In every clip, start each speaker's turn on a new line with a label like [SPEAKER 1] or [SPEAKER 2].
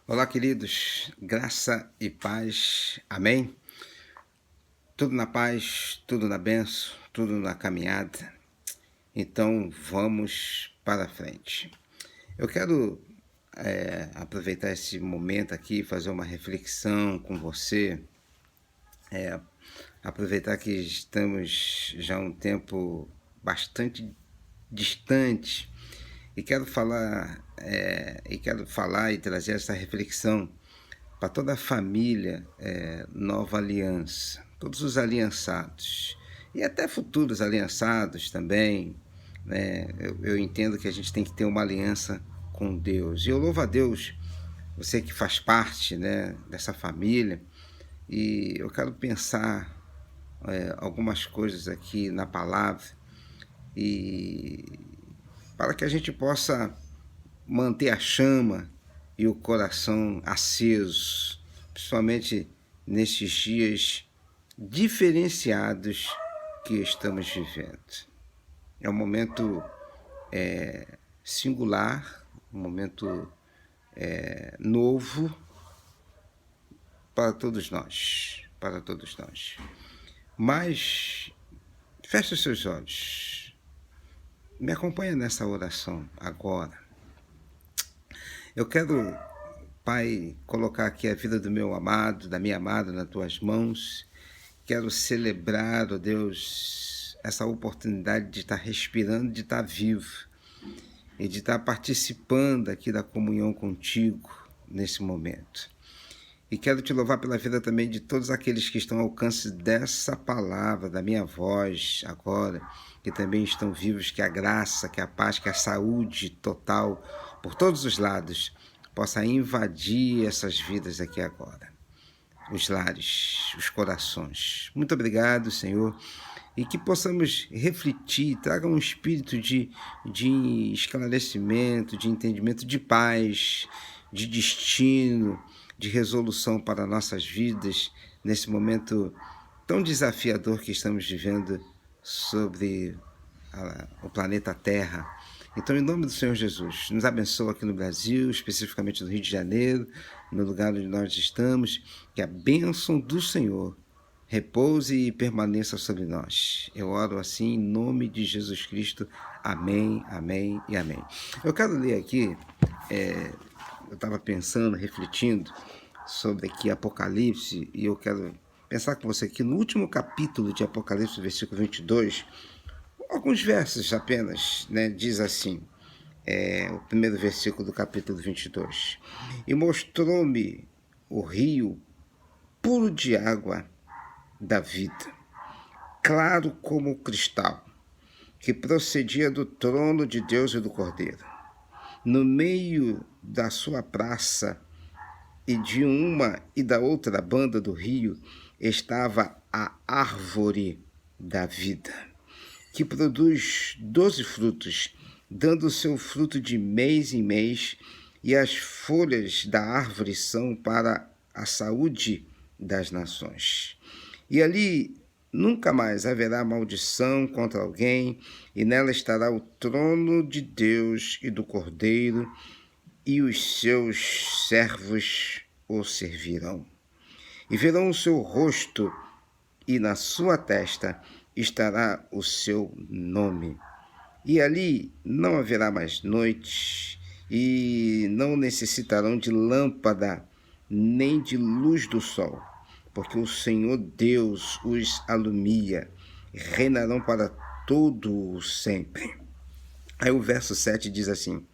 [SPEAKER 1] Olá, queridos, graça e paz, amém? Tudo na paz, tudo na benção, tudo na caminhada. Então vamos para frente. Eu quero aproveitar esse momento aqui, fazer uma reflexão com você, aproveitar que estamos já um tempo bastante distante e quero falar e trazer essa reflexão para toda a família Nova Aliança, todos os aliançados e até futuros aliançados também, né? Eu entendo que a gente tem que ter uma aliança com Deus. E eu louvo a Deus, você que faz parte, né, dessa família, e eu quero pensar algumas coisas aqui na palavra e para que a gente possa manter a chama e o coração acesos, principalmente nesses dias diferenciados que estamos vivendo. É um momento singular, um momento novo para todos nós, Mas feche os seus olhos, me acompanha nessa oração agora. Eu quero, Pai, colocar aqui a vida do meu amado, da minha amada nas tuas mãos. Quero celebrar, ó Deus, essa oportunidade de estar respirando, de estar vivo e de estar participando aqui da comunhão contigo nesse momento. E quero te louvar pela vida também de todos aqueles que estão ao alcance dessa palavra, da minha voz agora, que também estão vivos, que a graça, que a paz, que a saúde total, por todos os lados, possa invadir essas vidas aqui agora. Os lares, os corações. Muito obrigado, Senhor, e que possamos refletir, traga um espírito de esclarecimento, de entendimento, de paz, de destino, de resolução para nossas vidas nesse momento tão desafiador que estamos vivendo sobre o planeta Terra. Então, em nome do Senhor Jesus, nos abençoa aqui no Brasil, especificamente no Rio de Janeiro, no lugar onde nós estamos, que a bênção do Senhor repouse e permaneça sobre nós. Eu oro assim em nome de Jesus Cristo. Amém, amém e amém. Eu quero ler aqui, eu estava pensando, refletindo sobre aqui Apocalipse, e eu quero pensar com você aqui no último capítulo de Apocalipse, versículo 22, alguns versos apenas, né? Diz assim, o primeiro versículo do capítulo 22. E mostrou-me o rio puro de água da vida, claro como o cristal, que procedia do trono de Deus e do Cordeiro. No meio da sua praça e de uma e da outra banda do rio estava a árvore da vida, que produz 12 frutos, dando o seu fruto de mês em mês, e as folhas da árvore são para a saúde das nações. E ali nunca mais haverá maldição contra alguém, e nela estará o trono de Deus e do Cordeiro, e os seus servos o servirão. E verão o seu rosto, e na sua testa estará o seu nome. E ali não haverá mais noite, e não necessitarão de lâmpada, nem de luz do sol, porque o Senhor Deus os alumia, e reinarão para todo o sempre. Aí o verso 7 diz assim: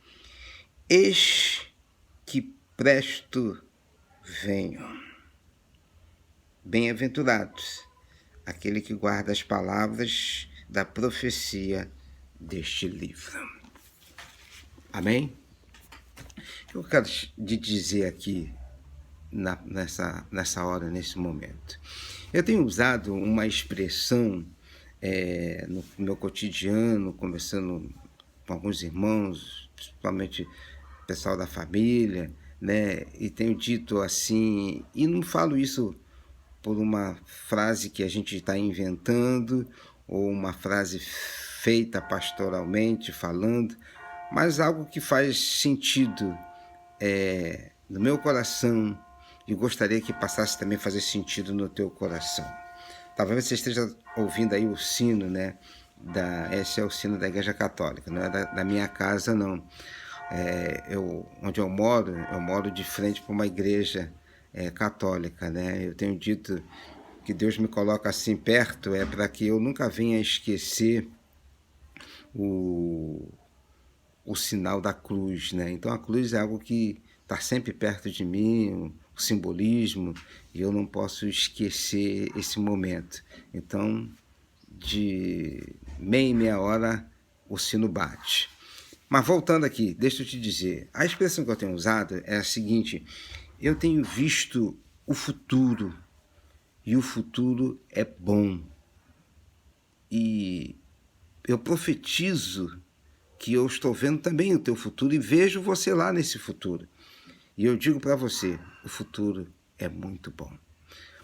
[SPEAKER 1] Eis que presto venho. Bem-aventurados aquele que guarda as palavras da profecia deste livro. Amém? O que eu quero te dizer aqui nessa hora, nesse momento? Eu tenho usado uma expressão no meu cotidiano, conversando com alguns irmãos, principalmente o pessoal da família, né? E tenho dito assim, e não falo isso por uma frase que a gente está inventando, ou uma frase feita pastoralmente, falando, mas algo que faz sentido no meu coração e gostaria que passasse também a fazer sentido no teu coração. Talvez você esteja ouvindo aí o sino, né? Esse é o sino da Igreja Católica, não é da minha casa, não. Onde eu moro de frente para uma igreja católica, né? Eu tenho dito que Deus me coloca assim perto para que eu nunca venha esquecer o sinal da cruz, né? Então a cruz é algo que está sempre perto de mim, o simbolismo, e eu não posso esquecer esse momento. Então, de meia em meia hora, o sino bate. Mas voltando aqui, deixa eu te dizer, a expressão que eu tenho usado é a seguinte: eu tenho visto o futuro, e o futuro é bom. E eu profetizo que eu estou vendo também o teu futuro e vejo você lá nesse futuro. E eu digo para você, o futuro é muito bom.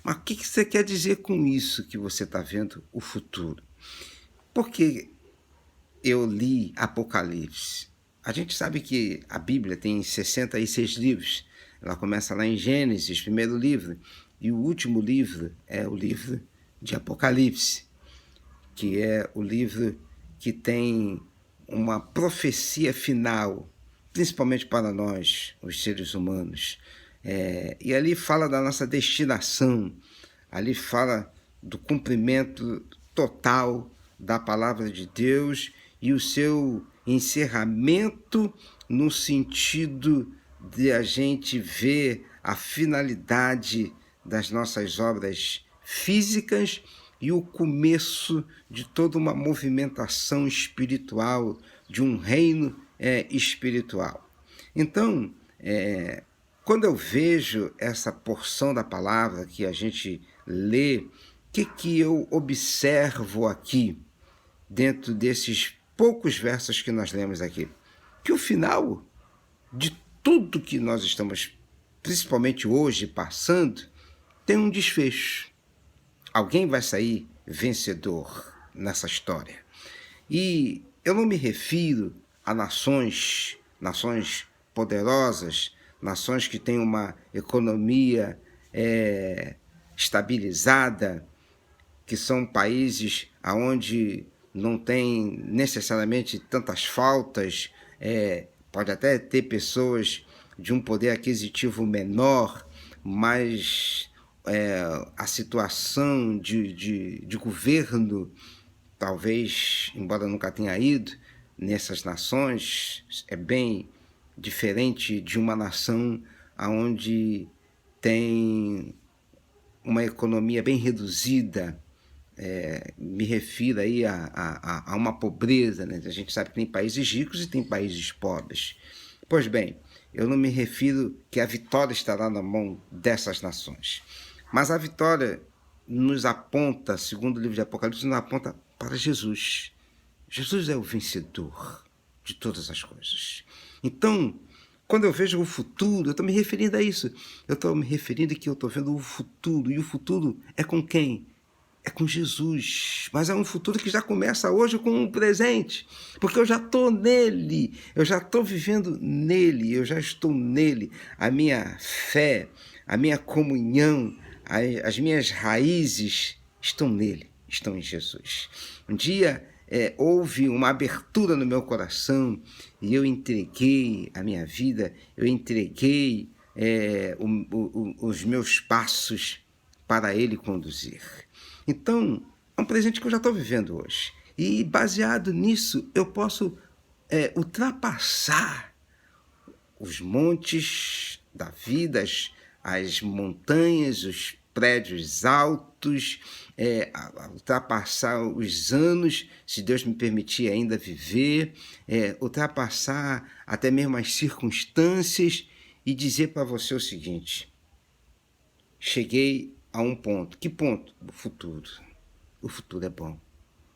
[SPEAKER 1] Mas o que você quer dizer com isso que você está vendo o futuro? Porque eu li Apocalipse. A gente sabe que a Bíblia tem 66 livros. Ela começa lá em Gênesis, primeiro livro, e o último livro é o livro de Apocalipse, que é o livro que tem uma profecia final, principalmente para nós, os seres humanos. E ali fala da nossa destinação, ali fala do cumprimento total da palavra de Deus e o seu encerramento no sentido de a gente ver a finalidade das nossas obras físicas e o começo de toda uma movimentação espiritual, de um reino espiritual. Então, quando eu vejo essa porção da palavra que a gente lê, o que eu observo aqui, dentro desses poucos versos que nós lemos aqui? Que o final de tudo que nós estamos, principalmente hoje, passando, tem um desfecho. Alguém vai sair vencedor nessa história. E eu não me refiro a nações poderosas, nações que têm uma economia estabilizada, que são países onde não tem necessariamente tantas faltas, pode até ter pessoas de um poder aquisitivo menor, mas a situação de governo, talvez, embora nunca tenha ido nessas nações, é bem diferente de uma nação onde tem uma economia bem reduzida. Me refiro aí a uma pobreza, né? A gente sabe que tem países ricos e tem países pobres. Pois bem, eu não me refiro que a vitória estará na mão dessas nações, mas a vitória nos aponta, segundo o livro de Apocalipse, nos aponta para Jesus. Jesus é o vencedor de todas as coisas. Então, quando eu vejo o futuro, eu estou me referindo a isso. Eu estou me referindo que eu estou vendo o futuro. E o futuro é com quem? É com Jesus. Mas é um futuro que já começa hoje com um presente. Porque eu já estou nele. Eu já estou vivendo nele. Eu já estou nele. A minha fé, a minha comunhão, as minhas raízes estão nele. Estão em Jesus. Um dia houve uma abertura no meu coração e eu entreguei a minha vida, eu entreguei os meus passos para Ele conduzir. Então, é um presente que eu já estou vivendo hoje. E baseado nisso, eu posso ultrapassar os montes da vida, as montanhas, os prédios altos, ultrapassar os anos, se Deus me permitir ainda viver, ultrapassar até mesmo as circunstâncias e dizer para você o seguinte: cheguei a um ponto. Que ponto? O futuro. O futuro é bom.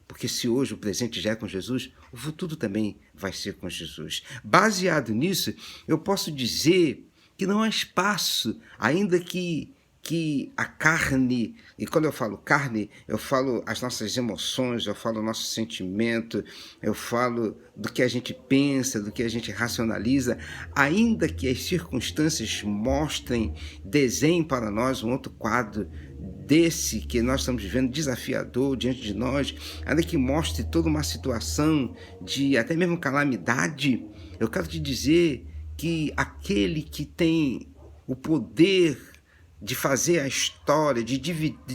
[SPEAKER 1] Porque se hoje o presente já é com Jesus, o futuro também vai ser com Jesus. Baseado nisso, eu posso dizer que não há espaço, ainda que que a carne, e quando eu falo carne, eu falo as nossas emoções, eu falo o nosso sentimento, eu falo do que a gente pensa, do que a gente racionaliza, ainda que as circunstâncias mostrem, desenhem para nós um outro quadro desse que nós estamos vivendo, desafiador diante de nós, ainda que mostre toda uma situação de até mesmo calamidade, eu quero te dizer que aquele que tem o poder de fazer a história, de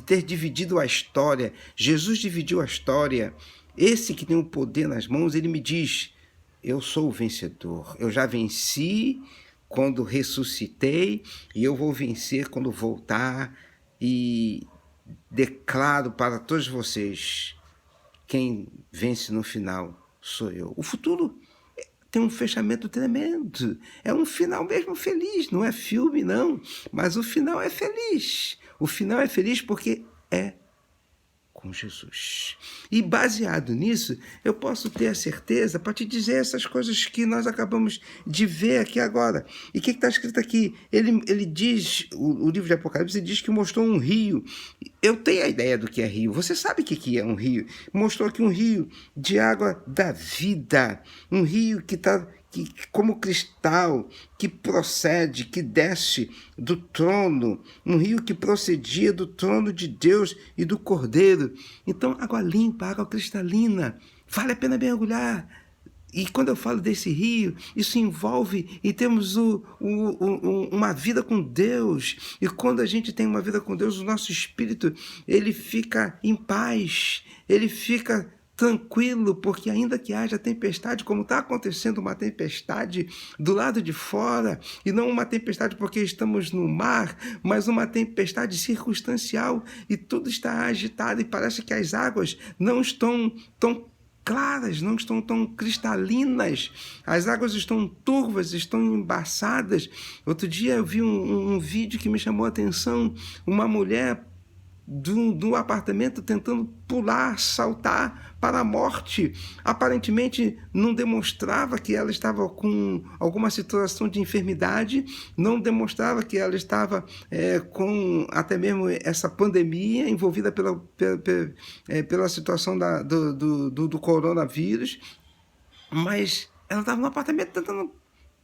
[SPEAKER 1] ter dividido a história, Jesus dividiu a história, esse que tem o poder nas mãos, ele me diz, eu sou o vencedor, eu já venci quando ressuscitei e eu vou vencer quando voltar, e declaro para todos vocês, quem vence no final sou eu. O futuro tem um fechamento tremendo, é um final mesmo feliz, não é filme não, mas o final é feliz, o final é feliz porque é com Jesus. E baseado nisso, eu posso ter a certeza para te dizer essas coisas que nós acabamos de ver aqui agora. E o que está escrito aqui? Ele diz, o livro de Apocalipse diz que mostrou um rio. Eu tenho a ideia do que é rio. Você sabe o que é um rio? Mostrou aqui um rio de água da vida. Um rio que está como cristal, que procede, que desce do trono, um rio que procedia do trono de Deus e do Cordeiro. Então, água limpa, água cristalina, vale a pena mergulhar. E quando eu falo desse rio, isso envolve e temos uma vida com Deus. E quando a gente tem uma vida com Deus, o nosso espírito, ele fica em paz, ele fica tranquilo, porque ainda que haja tempestade, como está acontecendo uma tempestade do lado de fora, e não uma tempestade porque estamos no mar, mas uma tempestade circunstancial, e tudo está agitado, e parece que as águas não estão tão claras, não estão tão cristalinas, as águas estão turvas, estão embaçadas. Outro dia eu vi um vídeo que me chamou a atenção, uma mulher do apartamento tentando pular, saltar para a morte. Aparentemente não demonstrava que ela estava com alguma situação de enfermidade, não demonstrava que ela estava com até mesmo essa pandemia envolvida pela situação do coronavírus, mas ela estava no apartamento tentando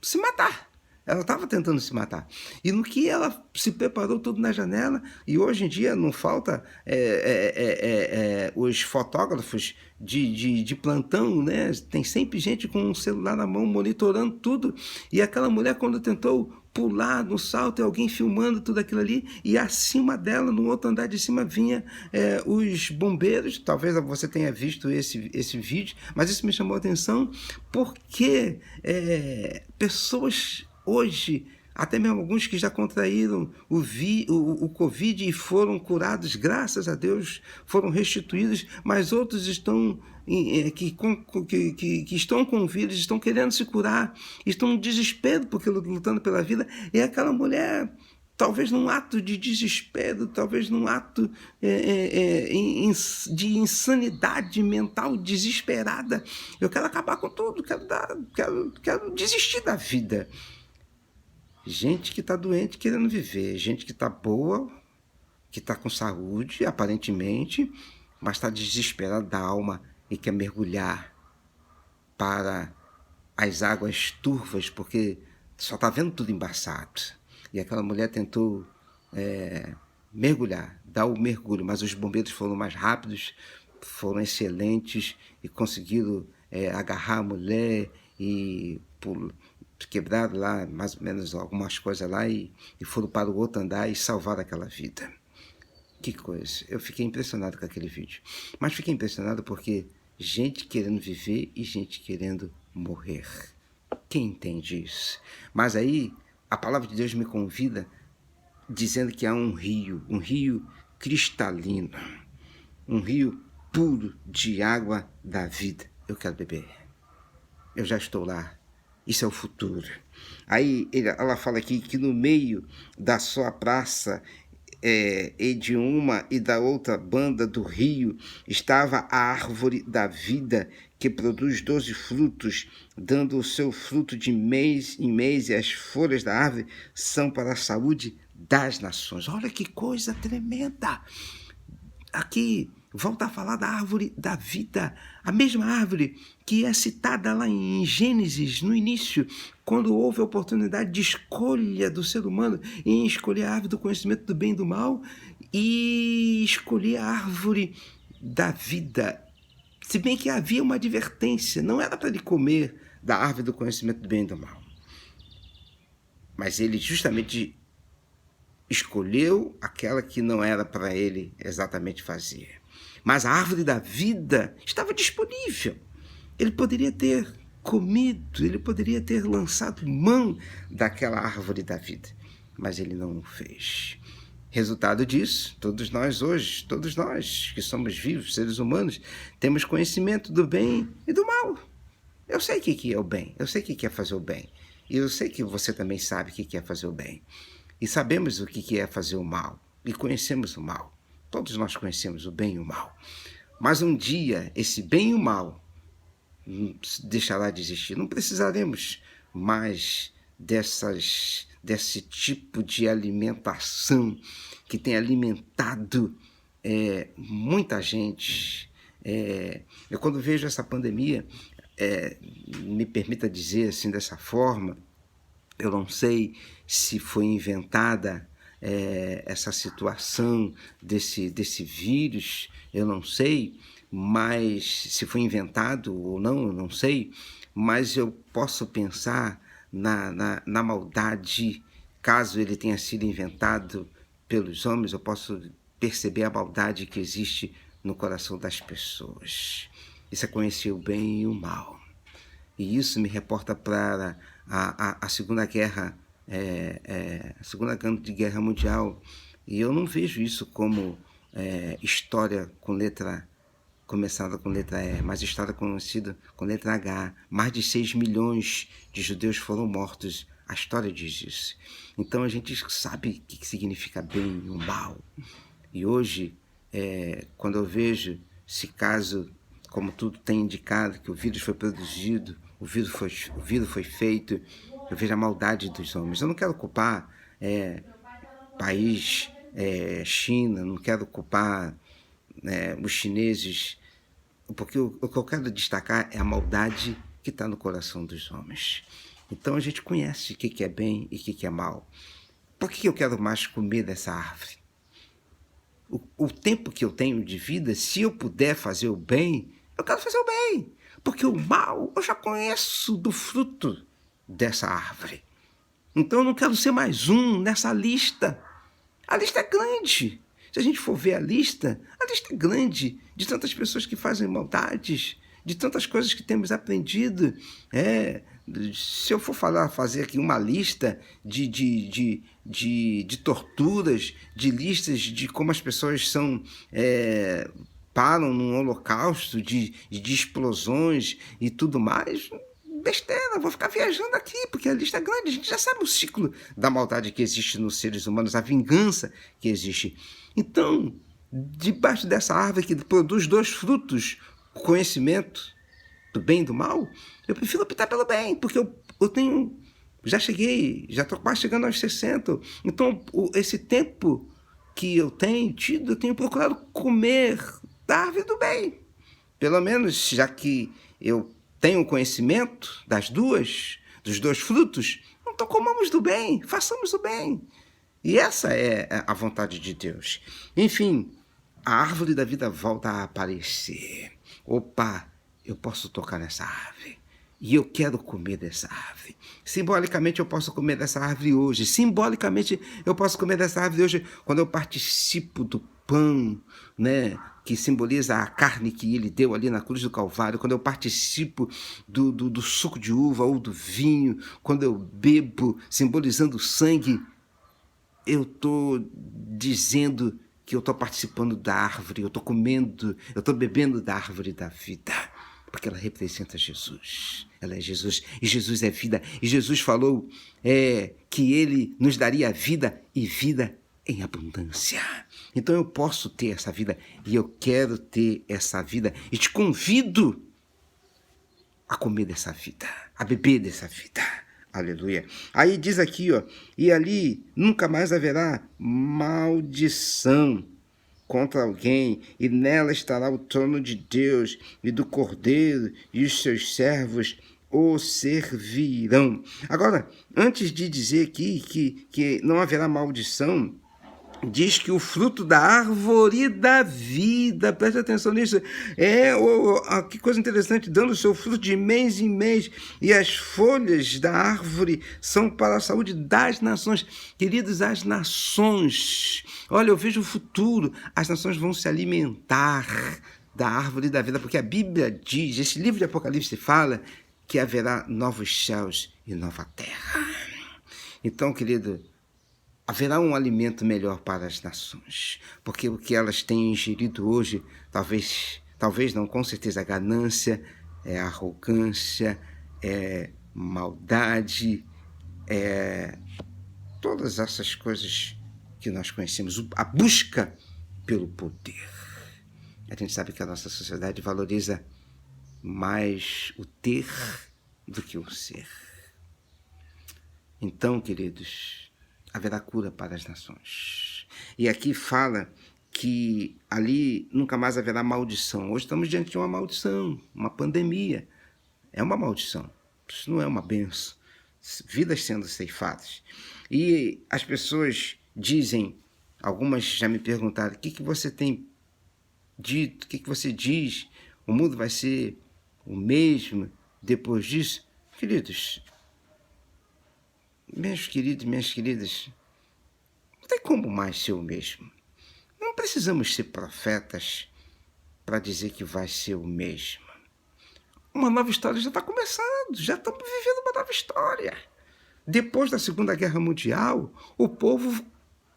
[SPEAKER 1] se matar. Ela estava tentando se matar. E no que ela se preparou tudo na janela, e hoje em dia não falta os fotógrafos de plantão, né? Tem sempre gente com um celular na mão monitorando tudo. E aquela mulher, quando tentou pular no salto, e alguém filmando tudo aquilo ali, e acima dela, no outro andar de cima, vinha os bombeiros. Talvez você tenha visto esse vídeo, mas isso me chamou a atenção, porque pessoas hoje, até mesmo alguns que já contraíram o Covid e foram curados, graças a Deus, foram restituídos, mas outros estão que estão com vírus, estão querendo se curar, estão em desespero porque lutando pela vida, e aquela mulher, talvez num ato de desespero, talvez num ato de insanidade mental desesperada, eu quero acabar com tudo, quero desistir da vida. Gente que está doente querendo viver, gente que está boa, que está com saúde, aparentemente, mas está desesperada da alma e quer mergulhar para as águas turvas, porque só está vendo tudo embaçado. E aquela mulher tentou mergulhar, dar o mergulho, mas os bombeiros foram mais rápidos, foram excelentes e conseguiram agarrar a mulher e quebraram lá mais ou menos algumas coisas lá e foram para o outro andar e salvaram aquela vida. Que coisa, eu fiquei impressionado com aquele vídeo, mas fiquei impressionado porque gente querendo viver e gente querendo morrer. Quem entende isso? Mas aí a palavra de Deus me convida dizendo que há um rio cristalino, um rio puro de água da vida. Eu quero beber, eu já estou lá. Isso é o futuro. Aí ela fala aqui que no meio da sua praça, e de uma e da outra banda do rio, estava a árvore da vida, que produz 12 frutos, dando o seu fruto de mês em mês, e as folhas da árvore são para a saúde das nações. Olha que coisa tremenda! Aqui volta a falar da árvore da vida, a mesma árvore que é citada lá em Gênesis, no início, quando houve a oportunidade de escolha do ser humano em escolher a árvore do conhecimento do bem e do mal e escolher a árvore da vida. Se bem que havia uma advertência, não era para ele comer da árvore do conhecimento do bem e do mal. Mas ele justamente escolheu aquela que não era para ele exatamente fazer. Mas a árvore da vida estava disponível. Ele poderia ter comido, ele poderia ter lançado mão daquela árvore da vida. Mas ele não o fez. Resultado disso, todos nós hoje, todos nós que somos vivos, seres humanos, temos conhecimento do bem e do mal. Eu sei o que é o bem, eu sei o que é fazer o bem. E eu sei que você também sabe o que é fazer o bem. E sabemos o que é fazer o mal. E conhecemos o mal. Todos nós conhecemos o bem e o mal. Mas um dia, esse bem e o mal deixará de existir. Não precisaremos mais desse tipo de alimentação que tem alimentado muita gente. Eu quando vejo essa pandemia, me permita dizer assim dessa forma, eu não sei se foi inventada essa situação desse vírus, eu não sei, mas se foi inventado ou não, eu não sei, mas eu posso pensar na maldade, caso ele tenha sido inventado pelos homens, eu posso perceber a maldade que existe no coração das pessoas. Isso é conhecer o bem e o mal. E isso me reporta para a Segunda Guerra, a Segunda Grande Guerra Mundial. E eu não vejo isso como história com letra começada com letra E, mas história conhecida com letra H. Mais de 6 milhões de judeus foram mortos. A história diz isso. Então a gente sabe o que significa bem e o mal. E hoje, quando eu vejo esse caso, como tudo tem indicado, que o vírus foi produzido, o vírus foi feito, eu vejo a maldade dos homens. Eu não quero culpar país, China, não quero culpar os chineses, porque o que eu quero destacar é a maldade que está no coração dos homens. Então a gente conhece o que é bem e o que é mal. Por que eu quero mais comer dessa árvore? O tempo que eu tenho de vida, se eu puder fazer o bem, eu quero fazer o bem. Porque o mal eu já conheço do fruto dessa árvore. Então eu não quero ser mais um nessa lista. A lista é grande. Se a gente for ver a lista é grande de tantas pessoas que fazem maldades, de tantas coisas que temos aprendido. Se eu for fazer aqui uma lista de torturas, de listas de como as pessoas param num holocausto, de explosões e tudo mais, besteira, vou ficar viajando aqui, porque a lista é grande, a gente já sabe o ciclo da maldade que existe nos seres humanos, a vingança que existe. Então, debaixo dessa árvore que produz 2 frutos, o conhecimento do bem e do mal, eu prefiro optar pelo bem, porque eu tenho, já estou quase chegando aos 60, então esse tempo que eu tenho tido, eu tenho procurado comer da árvore do bem, pelo menos já que eu tenho conhecimento dos 2 frutos, então comamos do bem, façamos o bem. E essa é a vontade de Deus. Enfim, a árvore da vida volta a aparecer. Opa, eu posso tocar nessa árvore. E eu quero comer dessa árvore. Simbolicamente eu posso comer dessa árvore hoje. Simbolicamente eu posso comer dessa árvore hoje quando eu participo do pão, né, que simboliza a carne que ele deu ali na cruz do Calvário, quando eu participo do suco de uva ou do vinho, quando eu bebo, simbolizando o sangue, eu estou dizendo que eu estou participando da árvore, eu estou comendo, eu estou bebendo da árvore da vida, porque ela representa Jesus. Ela é Jesus, e Jesus é vida. E Jesus falou que ele nos daria vida e vida em abundância. Então eu posso ter essa vida e eu quero ter essa vida e te convido a comer dessa vida, a beber dessa vida, Aleluia. Aí diz aqui, ó, e ali nunca mais haverá maldição contra alguém, e nela estará o trono de Deus e do Cordeiro, e os seus servos o servirão. Agora, antes de dizer aqui que não haverá maldição, diz que o fruto da árvore da vida, preste atenção nisso, que coisa interessante, dando o seu fruto de mês em mês, e as folhas da árvore são para a saúde das nações. Queridos, as nações, olha, eu vejo o futuro, as nações vão se alimentar da árvore da vida, porque a Bíblia diz, esse livro de Apocalipse fala que haverá novos céus e nova terra. Então, querido, haverá um alimento melhor para as nações, porque o que elas têm ingerido hoje, talvez não, com certeza, a ganância, é a arrogância, é maldade, é todas essas coisas que nós conhecemos, a busca pelo poder. A gente sabe que a nossa sociedade valoriza mais o ter do que o ser. Então, queridos, haverá cura para as nações. E aqui fala que ali nunca mais haverá maldição. Hoje estamos diante de uma maldição, uma pandemia. É uma maldição. Isso não é uma benção. Vidas sendo ceifadas. E as pessoas dizem, algumas já me perguntaram, o que você tem dito, o que você diz? O mundo vai ser o mesmo depois disso? Queridos, meus queridos e minhas queridas, não tem como mais ser o mesmo. Não precisamos ser profetas para dizer que vai ser o mesmo. Uma nova história já está começando, já estamos vivendo uma nova história. Depois da Segunda Guerra Mundial, o povo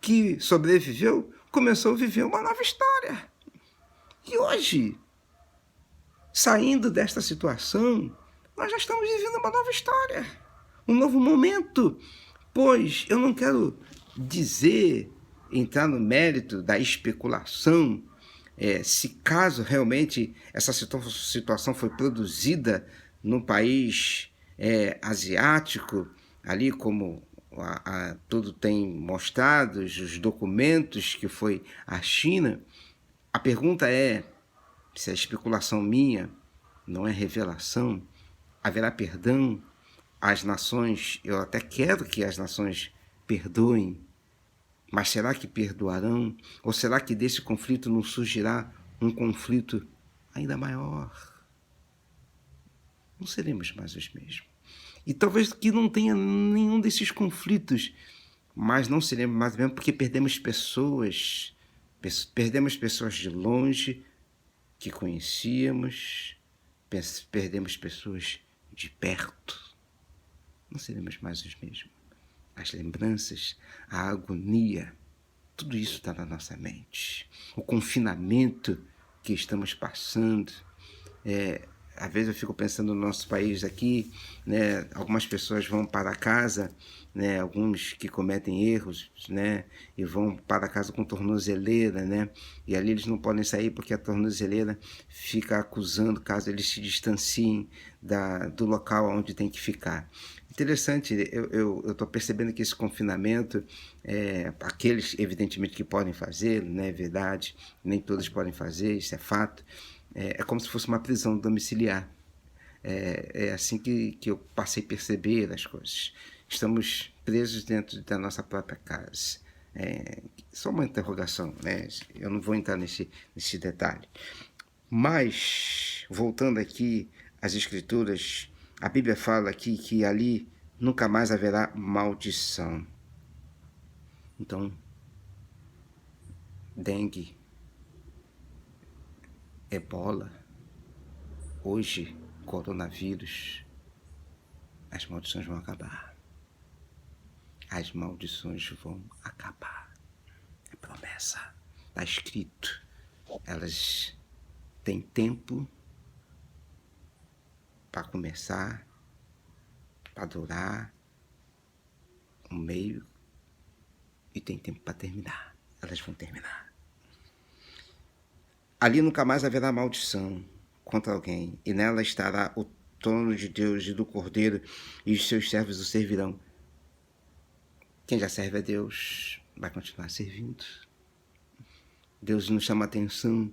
[SPEAKER 1] que sobreviveu começou a viver uma nova história. E hoje, saindo desta situação, nós já estamos vivendo uma nova história, um novo momento, pois eu não quero entrar no mérito da especulação, se caso realmente essa situação foi produzida num país asiático, ali como tudo tem mostrado, os documentos que foi a China. A pergunta é, se a especulação minha não é revelação, haverá perdão às nações? Eu até quero que as nações perdoem, mas será que perdoarão? Ou será que desse conflito não surgirá um conflito ainda maior? Não seremos mais os mesmos. E talvez que não tenha nenhum desses conflitos, mas não seremos mais os mesmos porque perdemos pessoas de longe que conhecíamos, perdemos pessoas de perto. Não seremos mais os mesmos. As lembranças, a agonia, tudo isso está na nossa mente. O confinamento que estamos passando. Às vezes eu fico pensando no nosso país aqui, né? Algumas pessoas vão para casa, né? Alguns que cometem erros, né? E vão para casa com tornozeleira, né? E ali eles não podem sair porque a tornozeleira fica acusando caso eles se distanciem do local onde tem que ficar. Interessante, eu estou percebendo que esse confinamento, aqueles evidentemente que podem fazer, né? É verdade, nem todos podem fazer, isso é fato. É como se fosse uma prisão domiciliar. É assim que eu passei a perceber as coisas. Estamos presos dentro da nossa própria casa. Só uma interrogação, né? Eu não vou entrar nesse detalhe. Mas, voltando aqui às Escrituras, a Bíblia fala aqui que ali nunca mais haverá maldição. Então, dengue, ebola, hoje, coronavírus, as maldições vão acabar. As maldições vão acabar. É promessa. Está escrito. Elas têm tempo para começar, para durar, um meio, e tem tempo para terminar. Elas vão terminar. Ali nunca mais haverá maldição contra alguém, e nela estará o trono de Deus e do Cordeiro, e os seus servos o servirão. Quem já serve a Deus vai continuar servindo. Deus nos chama a atenção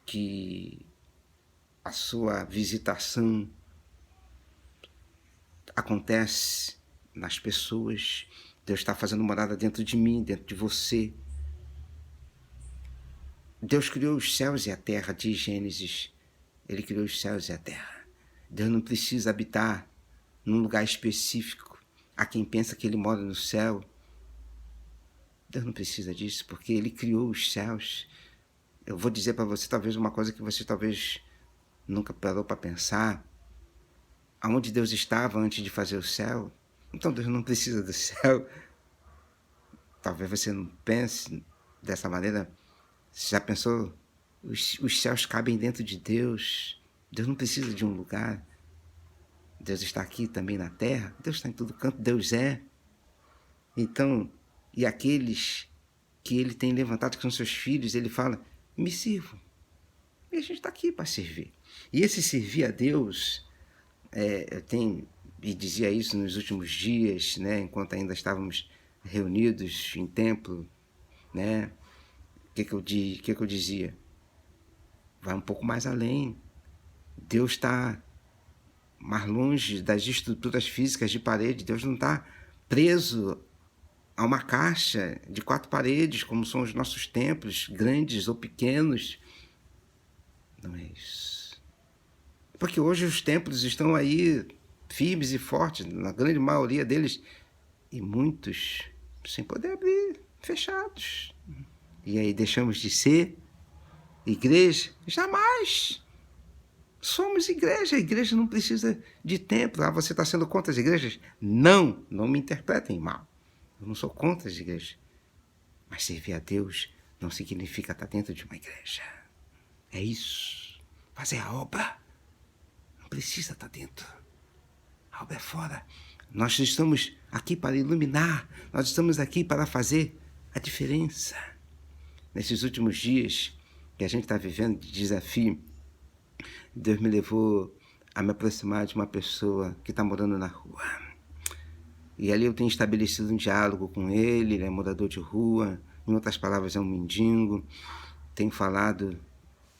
[SPEAKER 1] que a sua visitação acontece nas pessoas. Deus está fazendo morada dentro de mim, dentro de você. Deus criou os céus e a terra, diz Gênesis. Ele criou os céus e a terra. Deus não precisa habitar num lugar específico. Há quem pensa que ele mora no céu. Deus não precisa disso, porque ele criou os céus. Eu vou dizer para você talvez uma coisa que você talvez nunca parou para pensar. Aonde Deus estava antes de fazer o céu? Então Deus não precisa do céu. Talvez você não pense dessa maneira. Você já pensou? Os céus cabem dentro de Deus. Deus não precisa de um lugar. Deus está aqui também na terra. Deus está em todo canto. Deus é. Então, e aqueles que ele tem levantado, que são seus filhos, ele fala, me sirvam. E a gente está aqui para servir. E esse servir a Deus, eu tenho, e dizia isso nos últimos dias, né, enquanto ainda estávamos reunidos em templo, né, o que eu dizia? Vai um pouco mais além. Deus está mais longe das estruturas físicas de parede. Deus não está preso a uma caixa de 4 paredes, como são os nossos templos, grandes ou pequenos. Não é isso. Porque hoje os templos estão aí firmes e fortes, na grande maioria deles, e muitos sem poder abrir, fechados. E aí deixamos de ser igreja? Jamais! Somos igreja. A igreja não precisa de templo. Ah, você está sendo contra as igrejas? Não me interpretem mal. Eu não sou contra as igrejas. Mas servir a Deus não significa estar dentro de uma igreja. É isso. Fazer a obra. Não precisa estar dentro. A obra é fora. Nós estamos aqui para iluminar. Nós estamos aqui para fazer a diferença. Nesses últimos dias que a gente está vivendo de desafio, Deus me levou a me aproximar de uma pessoa que está morando na rua. E ali eu tenho estabelecido um diálogo com ele. Ele é morador de rua, em outras palavras é um mendigo. Tenho falado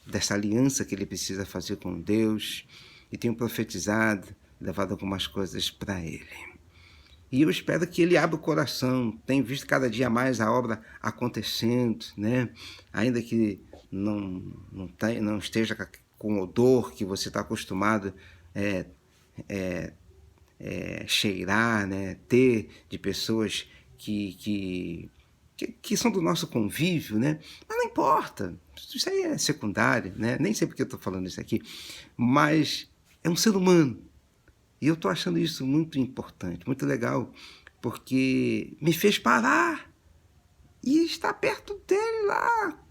[SPEAKER 1] dessa aliança que ele precisa fazer com Deus e tenho profetizado, levado algumas coisas para ele. E eu espero que ele abra o coração. Tenho visto cada dia mais a obra acontecendo, né? Ainda que não esteja com o odor que você está acostumado cheirar, né? Ter de pessoas que são do nosso convívio, né? Mas não importa, isso aí é secundário, né? Nem sei porque eu estou falando isso aqui, mas é um ser humano. E eu estou achando isso muito importante, muito legal, porque me fez parar e estar perto dele lá.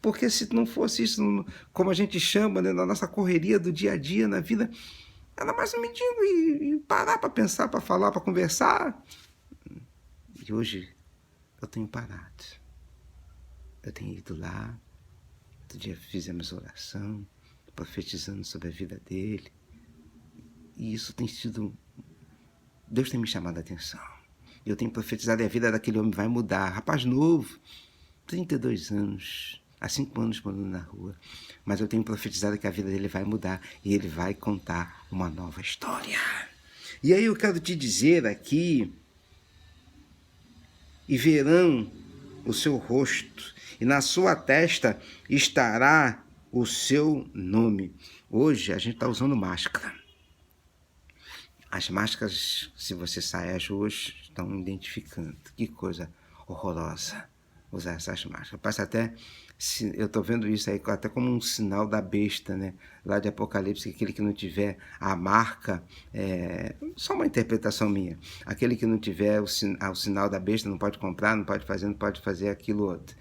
[SPEAKER 1] Porque se não fosse isso, como a gente chama, né, na nossa correria do dia a dia, na vida, era mais um mendigo e parar para pensar, para falar, para conversar. E hoje eu tenho parado. Eu tenho ido lá, outro dia fizemos oração, profetizando sobre a vida dele. E isso tem sido... Deus tem me chamado a atenção. Eu tenho profetizado e a vida daquele homem vai mudar. Rapaz novo, 32 anos, há 5 anos morando na rua. Mas eu tenho profetizado que a vida dele vai mudar e ele vai contar uma nova história. E aí eu quero te dizer aqui, e verão o seu rosto, e na sua testa estará o seu nome. Hoje a gente está usando máscara. As máscaras, se você sai às ruas, estão identificando. Que coisa horrorosa usar essas máscaras. Parece até, eu estou vendo isso aí até como um sinal da besta, né? Lá de Apocalipse, que aquele que não tiver a marca, só uma interpretação minha, aquele que não tiver o sinal da besta não pode comprar, não pode fazer aquilo outro.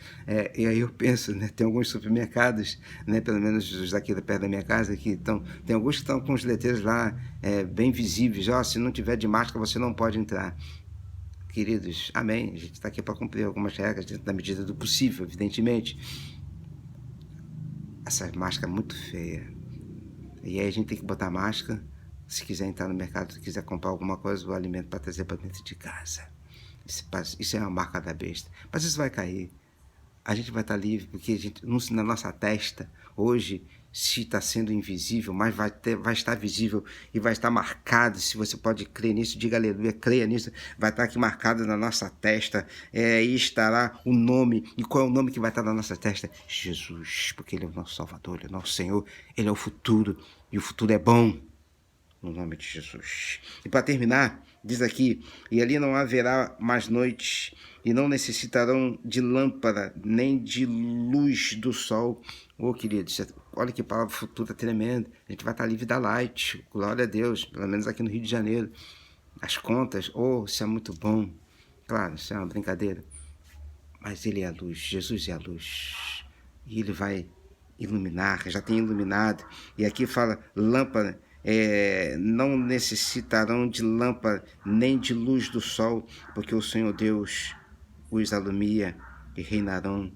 [SPEAKER 1] E aí eu penso, né? Tem alguns supermercados, né? Pelo menos os daqui perto da minha casa, que tem alguns que estão com os letreiros lá bem visíveis, se não tiver de máscara você não pode entrar. Queridos, amém, a gente está aqui para cumprir algumas regras dentro da medida do possível, evidentemente. Essa máscara é muito feia. E aí a gente tem que botar máscara Se quiser entrar no mercado, se quiser comprar alguma coisa, o alimento para trazer para dentro de casa. Isso é uma marca da besta. Mas isso vai cair. A gente vai estar livre, porque a gente, na nossa testa, hoje, se está sendo invisível, mas vai estar visível e vai estar marcado. Se você pode crer nisso, diga aleluia, creia nisso. Vai estar aqui marcado na nossa testa, e estará o nome. E qual é o nome que vai estar na nossa testa? Jesus, porque Ele é o nosso Salvador, Ele é o nosso Senhor, Ele é o futuro, e o futuro é bom. No nome de Jesus. E para terminar, diz aqui: e ali não haverá mais noites, e não necessitarão de lâmpada, nem de luz do sol. Ô, queridos, olha que palavra futura tremenda. A gente vai estar livre da light, glória a Deus, pelo menos aqui no Rio de Janeiro. As contas, isso é muito bom. Claro, isso é uma brincadeira. Mas Ele é a luz, Jesus é a luz. E Ele vai iluminar, já tem iluminado. E aqui fala lâmpada. Não necessitarão de lâmpada nem de luz do sol, porque o Senhor Deus os alumia e reinarão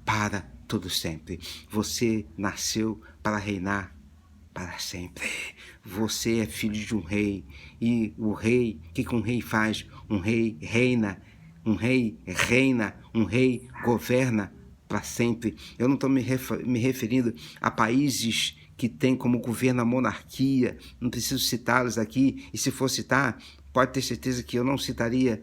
[SPEAKER 1] para todo sempre. Você nasceu para reinar para sempre. Você é filho de um rei, e o rei, o que um rei faz? Um rei reina, um rei governa para sempre. Eu não estou me referindo a países que têm como governo a monarquia, não preciso citá-los aqui, e se for citar, pode ter certeza que eu não citaria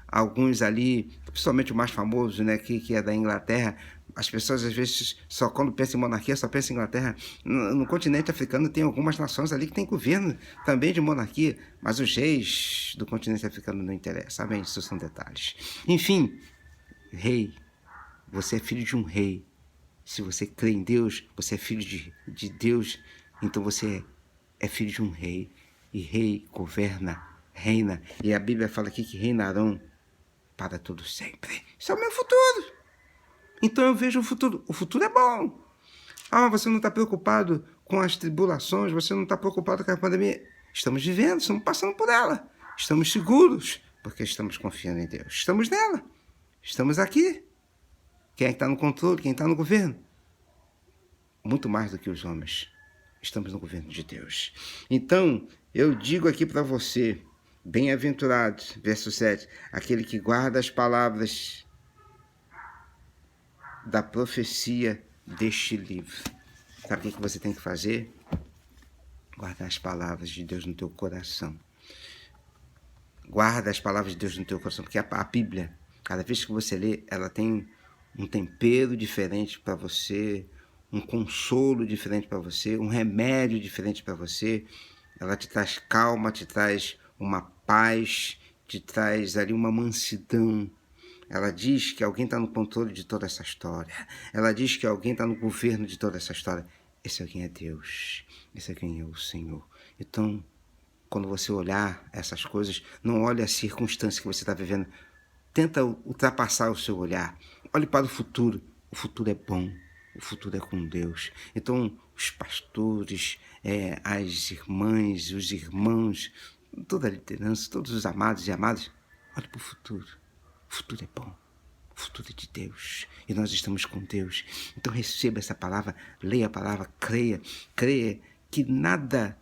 [SPEAKER 1] alguns ali, principalmente o mais famoso, né, que é da Inglaterra. As pessoas às vezes só quando pensam em monarquia, só pensam em Inglaterra. No continente africano tem algumas nações ali que tem governo também de monarquia, mas os reis do continente africano não interessam, sabem? Isso são detalhes. Enfim, rei. Você é filho de um rei. Se você crê em Deus, você é filho de Deus, então você é filho de um rei. E rei governa, reina. E a Bíblia fala aqui que reinarão para todo sempre. Isso é o meu futuro. Então eu vejo o futuro. O futuro é bom. Você não está preocupado com as tribulações, você não está preocupado com a pandemia. Estamos vivendo, estamos passando por ela. Estamos seguros, porque estamos confiando em Deus. Estamos nela. Estamos aqui. Quem é que está no controle? Quem está no governo? Muito mais do que os homens. Estamos no governo de Deus. Então, eu digo aqui para você, bem-aventurado, verso 7, aquele que guarda as palavras da profecia deste livro. Sabe o que você tem que fazer? Guardar as palavras de Deus no teu coração. Guarda as palavras de Deus no teu coração, porque a Bíblia, cada vez que você lê, ela tem um tempero diferente para você, um consolo diferente para você, um remédio diferente para você. Ela te traz calma, te traz uma paz, te traz ali uma mansidão. Ela diz que alguém está no controle de toda essa história. Ela diz que alguém está no governo de toda essa história. Esse é quem é Deus. Esse é quem é o Senhor. Então, quando você olhar essas coisas, não olhe a circunstância que você está vivendo. Tenta ultrapassar o seu olhar. Olhe para o futuro. O futuro é bom. O futuro é com Deus. Então, os pastores, as irmãs, os irmãos, toda a liderança, todos os amados e amadas, olhe para o futuro. O futuro é bom. O futuro é de Deus. E nós estamos com Deus. Então receba essa palavra, leia a palavra, creia que nada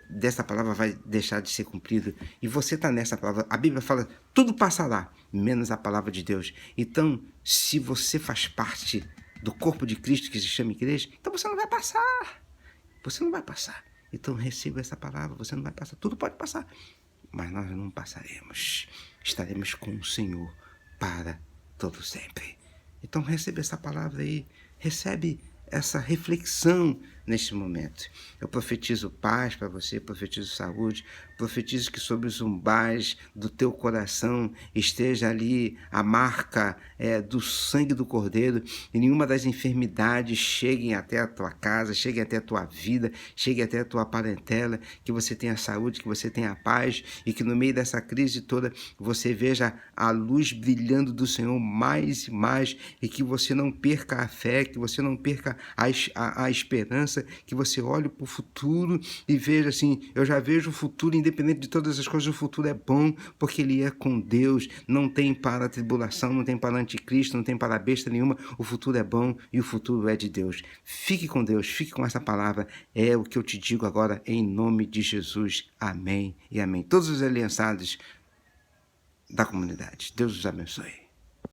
[SPEAKER 1] dessa palavra vai deixar de ser cumprido. E você está nessa palavra. A Bíblia fala, tudo passará, menos a palavra de Deus. Então, se você faz parte do corpo de Cristo que se chama igreja, então você não vai passar. Você não vai passar. Então receba essa palavra, você não vai passar. Tudo pode passar, mas nós não passaremos. Estaremos com o Senhor para todo sempre. Então recebe essa palavra aí, recebe essa reflexão neste momento. Eu profetizo paz para você, profetizo saúde, profetizo que sobre os umbrais do teu coração esteja ali a marca do sangue do Cordeiro, e nenhuma das enfermidades cheguem até a tua casa, cheguem até a tua vida, cheguem até a tua parentela, que você tenha saúde, que você tenha paz, e que no meio dessa crise toda você veja a luz brilhando do Senhor mais e mais, e que você não perca a fé, que você não perca a esperança, esperança, que você olhe para o futuro e veja assim, eu já vejo o futuro, independente de todas as coisas, o futuro é bom, porque ele é com Deus, não tem para a tribulação, não tem para o anticristo, não tem para a besta nenhuma, o futuro é bom e o futuro é de Deus. Fique com Deus, fique com essa palavra, é o que eu te digo agora, em nome de Jesus. Amém e amém. Todos os aliançados da comunidade, Deus os abençoe.